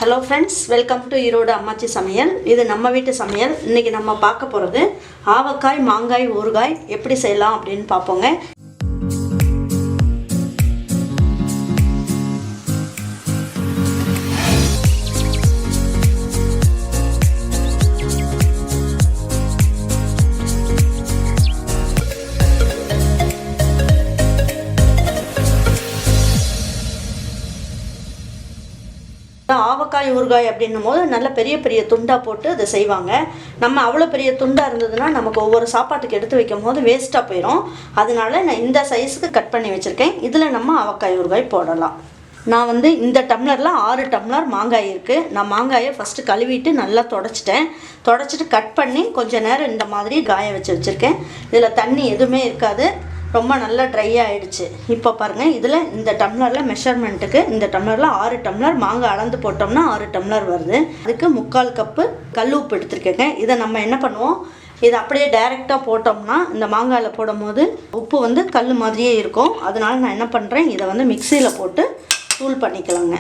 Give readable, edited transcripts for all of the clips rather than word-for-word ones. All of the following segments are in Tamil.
Hello friends, welcome to Erode அம்மாச்சி சமையல். இது நம்ம வீட்டு சமையல். இன்னைக்கு நம்ம பார்க்க போறது ஆவக்காய் மாங்காய் ஊறுகாய் எப்படி செய்யலாம் அப்படினு பாப்போங்க. ஆவக்காய் ஊறுகாய் அப்படின்னும்போது நல்ல பெரிய பெரிய துண்டா போட்டு அதை செய்வாங்க. நம்ம அவ்வளோ பெரிய துண்டா இருந்ததுன்னா நமக்கு ஒவ்வொரு சாப்பாட்டுக்கு எடுத்து வைக்கும் போது வேஸ்ட்டாக போயிடும். அதனால நான் இந்த சைஸுக்கு கட் பண்ணி வச்சுருக்கேன். இதில் நம்ம ஆவக்காய் ஊறுகாய் போடலாம். நான் வந்து இந்த டம்ளரில் 6 டம்ளர் மாங்காய் இருக்குது. நான் மாங்காயை ஃபஸ்ட்டு கழுவிட்டு நல்லா தொடச்சிட்டு கட் பண்ணி கொஞ்சம் நேரம் இந்த மாதிரி காய வச்சுருக்கேன். இதில் தண்ணி எதுவுமே இருக்காது, ரொம்ப நல்லா ட்ரை ஆகிடுச்சு. இப்போ பாருங்கள், இதில் இந்த டம்ளரில் மெஷர்மெண்ட்டுக்கு இந்த டம்ளரில் 6 டம்ளர் மாங்காய் அளந்து போட்டோம்னா 6 டம்ளர் வருது. அதுக்கு 3/4 கப்பு கல் உப்பு எடுத்துருக்கேங்க. இதை நம்ம என்ன பண்ணுவோம், இதை அப்படியே டைரெக்டாக போட்டோம்னா இந்த மாங்காயில் போடும் போது உப்பு வந்து கல் மாதிரியே இருக்கும். அதனால நான் என்ன பண்ணுறேன், இதை வந்து மிக்சியில் போட்டு தூள் பண்ணிக்கலாங்க.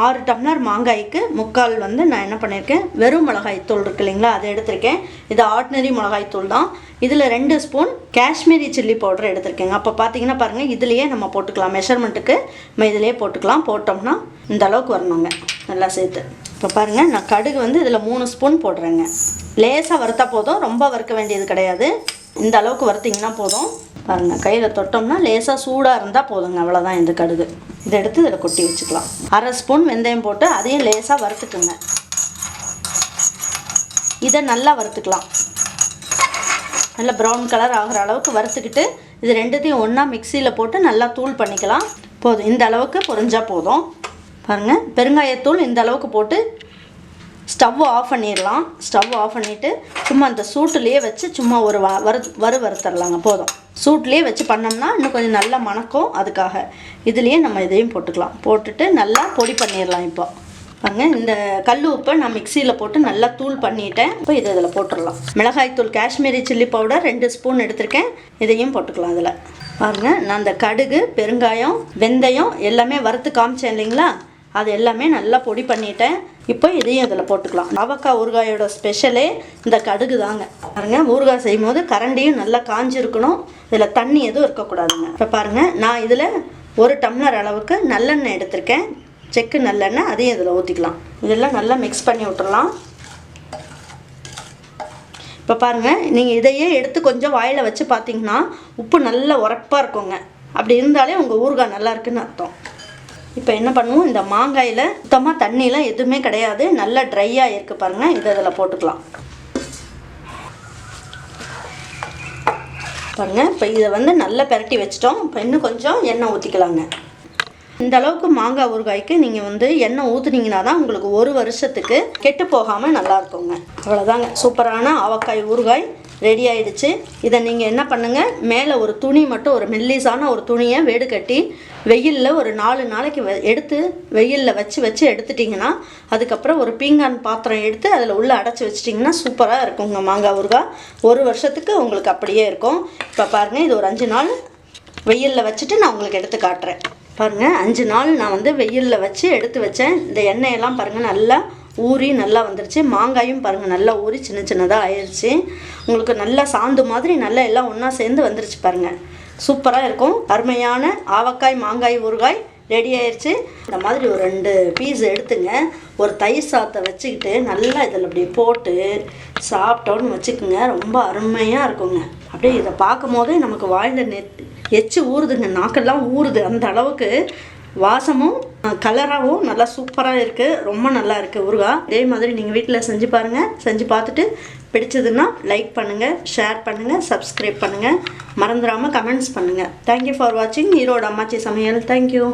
6 டம்ளர் மாங்காய்க்கு 3/4 வந்து நான் என்ன பண்ணியிருக்கேன், வெறும் மிளகாய் தூள் இருக்கு இல்லைங்களா, அதை எடுத்திருக்கேன். இது ஆர்டினரி மிளகாய் தூள் தான். இதில் 2 ஸ்பூன் காஷ்மீரி சில்லி பவுடர் எடுத்திருக்கேங்க. அப்போ பார்த்தீங்கன்னா பாருங்கள், இதுலேயே நம்ம போட்டுக்கலாம். மெஷர்மெண்ட்டுக்கு நம்ம இதிலே போட்டுக்கலாம். போட்டோம்னா இந்த அளவுக்கு வரணுங்க நல்லா சேர்த்து. இப்போ பாருங்கள், நான் கடுகு வந்து இதில் 3 ஸ்பூன் போடுறேங்க. லேசாக வறுத்தா போதும், ரொம்ப வறுக்க வேண்டியது கிடையாது. இந்த அளவுக்கு வறுத்திங்கன்னா போதும். பாருங்கள், கையில் தொட்டோம்னா லேசாக சூடாக இருந்தால் போதுங்க, அவ்வளோதான். இந்த கடுகு இதை எடுத்து இதில் கொட்டி வச்சுக்கலாம். 1/2 ஸ்பூன் வெந்தயம் போட்டு அதையும் லேசாக வறுத்துக்குங்க. இதை நல்லா வறுத்துக்கலாம். நல்லா ப்ரௌன் கலர் ஆகிற அளவுக்கு வறுத்துக்கிட்டு இது ரெண்டுத்தையும் ஒன்றா மிக்சியில் போட்டு நல்லா தூள் பண்ணிக்கலாம். போதும், இந்த அளவுக்கு பொரிஞ்சால் போதும். பாருங்கள், பெருங்காயத்தூள் இந்த அளவுக்கு போட்டு ஸ்டவ் ஆஃப் பண்ணிடலாம். ஸ்டவ் ஆஃப் பண்ணிவிட்டு சும்மா அந்த சூட்டுலேயே வச்சு சும்மா ஒரு வறுத்தரலாங்க. போதும், சூட்லேயே வச்சு பண்ணோம்னா இன்னும் கொஞ்சம் நல்லா மணக்கும். அதுக்காக இதுலேயே நம்ம இதையும் போட்டுக்கலாம். போட்டுட்டு நல்லா பொடி பண்ணிடலாம். இப்போ பாருங்க, இந்த கல் உப்பை நான் மிக்சியில் போட்டு நல்லா தூள் பண்ணிட்டேன். இப்போ இதில் போட்டுடலாம். மிளகாய்த்தூள் காஷ்மீரி சில்லி பவுடர் 2 ஸ்பூன் எடுத்திருக்கேன். இதையும் போட்டுக்கலாம். இதில் பாருங்கள், நான் அந்த கடுகு, பெருங்காயம், வெந்தயம் எல்லாமே வறுத்து காமிச்சேன் இல்லைங்களா, அது எல்லாமே நல்லா பொடி பண்ணிட்டேன். இப்போ இதையும் இதில் போட்டுக்கலாம். ஆவக்காய் ஊறுகாயோட ஸ்பெஷலே இந்த கடுகு தாங்க. பாருங்கள், ஊறுகாய் செய்யும் போது கரண்டியும் நல்லா காஞ்சிருக்கணும். இதில் தண்ணி எதுவும் இருக்கக்கூடாதுங்க. இப்போ பாருங்கள், நான் இதில் 1 டம்ளர் அளவுக்கு நல்லெண்ணெய் எடுத்திருக்கேன். செக்கு நல்லெண்ணெய், அதையும் இதில் ஊற்றிக்கலாம். இதெல்லாம் நல்லா மிக்ஸ் பண்ணி விட்டுடலாம். இப்போ பாருங்கள், நீங்கள் இதையே எடுத்து கொஞ்சம் வாயில் வச்சு பார்த்தீங்கன்னா உப்பு நல்லா உரப்பாக இருக்குங்க. அப்படி இருந்தாலே உங்கள் ஊறுகாய் நல்லா இருக்குன்னு அர்த்தம். இப்போ என்ன பண்ணுவோம், இந்த மாங்காயில் சுத்தமாக தண்ணியெலாம் எதுவுமே கிடையாது, நல்லா ட்ரையாக இருக்குது பாருங்கள். இதை இதில் போட்டுக்கலாம். பாருங்கள், இப்போ இதை வந்து நல்லா பிரட்டி வச்சிட்டோம். இப்போ இன்னும் கொஞ்சம் எண்ணெய் ஊற்றிக்கலாங்க. இந்த அளவுக்கு மாங்காய் ஊறுகாய்க்கு நீங்கள் வந்து எண்ணெய் ஊற்றுனீங்கன்னா தான் உங்களுக்கு 1 வருஷத்துக்கு கெட்டு போகாமல் நல்லா இருக்குங்க. அவ்வளோதாங்க, சூப்பரான ஆவக்காய் ஊறுகாய் ரெடி ஆகிடுச்சு. இதை நீங்கள் என்ன பண்ணுங்கள், மேலே ஒரு துணி மட்டும், ஒரு மெல்லிசான ஒரு துணியை வேடு கட்டி வெயிலில் ஒரு 4 நாளைக்கு எடுத்து வெயிலில் வச்சு எடுத்துட்டிங்கன்னா அதுக்கப்புறம் ஒரு பீங்கான் பாத்திரம் எடுத்து அதில் உள்ளே அடைச்சி வச்சிட்டிங்கன்னா சூப்பராக இருக்குங்க மாங்காய் ஊறுகாய். 1 வருஷத்துக்கு உங்களுக்கு அப்படியே இருக்கும். இப்போ பாருங்கள், இது ஒரு 5 நாள் வெயிலில் வச்சுட்டு நான் உங்களுக்கு எடுத்து காட்டுறேன். பாருங்கள், 5 நாள் நான் வந்து வெயிலில் வச்சு எடுத்து வச்சேன். இந்த எண்ணெயெல்லாம் பாருங்கள் நல்லா ஊறி நல்லா வந்துருச்சு. மாங்காயும் பாருங்கள் நல்லா ஊறி சின்ன சின்னதாக ஆயிடுச்சு. உங்களுக்கு நல்லா சாந்து மாதிரி நல்லா எல்லாம் ஒன்றா சேர்ந்து வந்துருச்சு பாருங்கள். சூப்பராக இருக்கும். அருமையான ஆவக்காய் மாங்காய் ஊறுகாய் ரெடி ஆயிடுச்சு. இந்த மாதிரி ஒரு 2 பீஸ் எடுத்துங்க. ஒரு தயிர் சாதத்தை வச்சுக்கிட்டு நல்லா இதில் அப்படி போட்டு சாப்பிட்டோன்னு வச்சுக்கோங்க, ரொம்ப அருமையாக இருக்குங்க. அப்படியே இதை பார்க்கும் போதே நமக்கு வாயில் எச்சு ஊறுதுங்க, நாக்கெல்லாம் ஊறுது. அந்த அளவுக்கு வாசமும் கலராகவும் நல்லா சூப்பராக இருக்குது. ரொம்ப நல்லா இருக்குது ஊறுகாய். இதே மாதிரி நீங்கள் வீட்டில் செஞ்சு பாருங்கள். செஞ்சு பார்த்துட்டு பிடிச்சதுன்னா லைக் பண்ணுங்கள், ஷேர் பண்ணுங்கள், சப்ஸ்கிரைப் பண்ணுங்கள், மறந்துடாமல் கமெண்ட்ஸ் பண்ணுங்கள். தேங்க்யூ ஃபார் வாட்சிங் ஈரோடு அம்மாச்சி சமையல். தேங்க்யூ.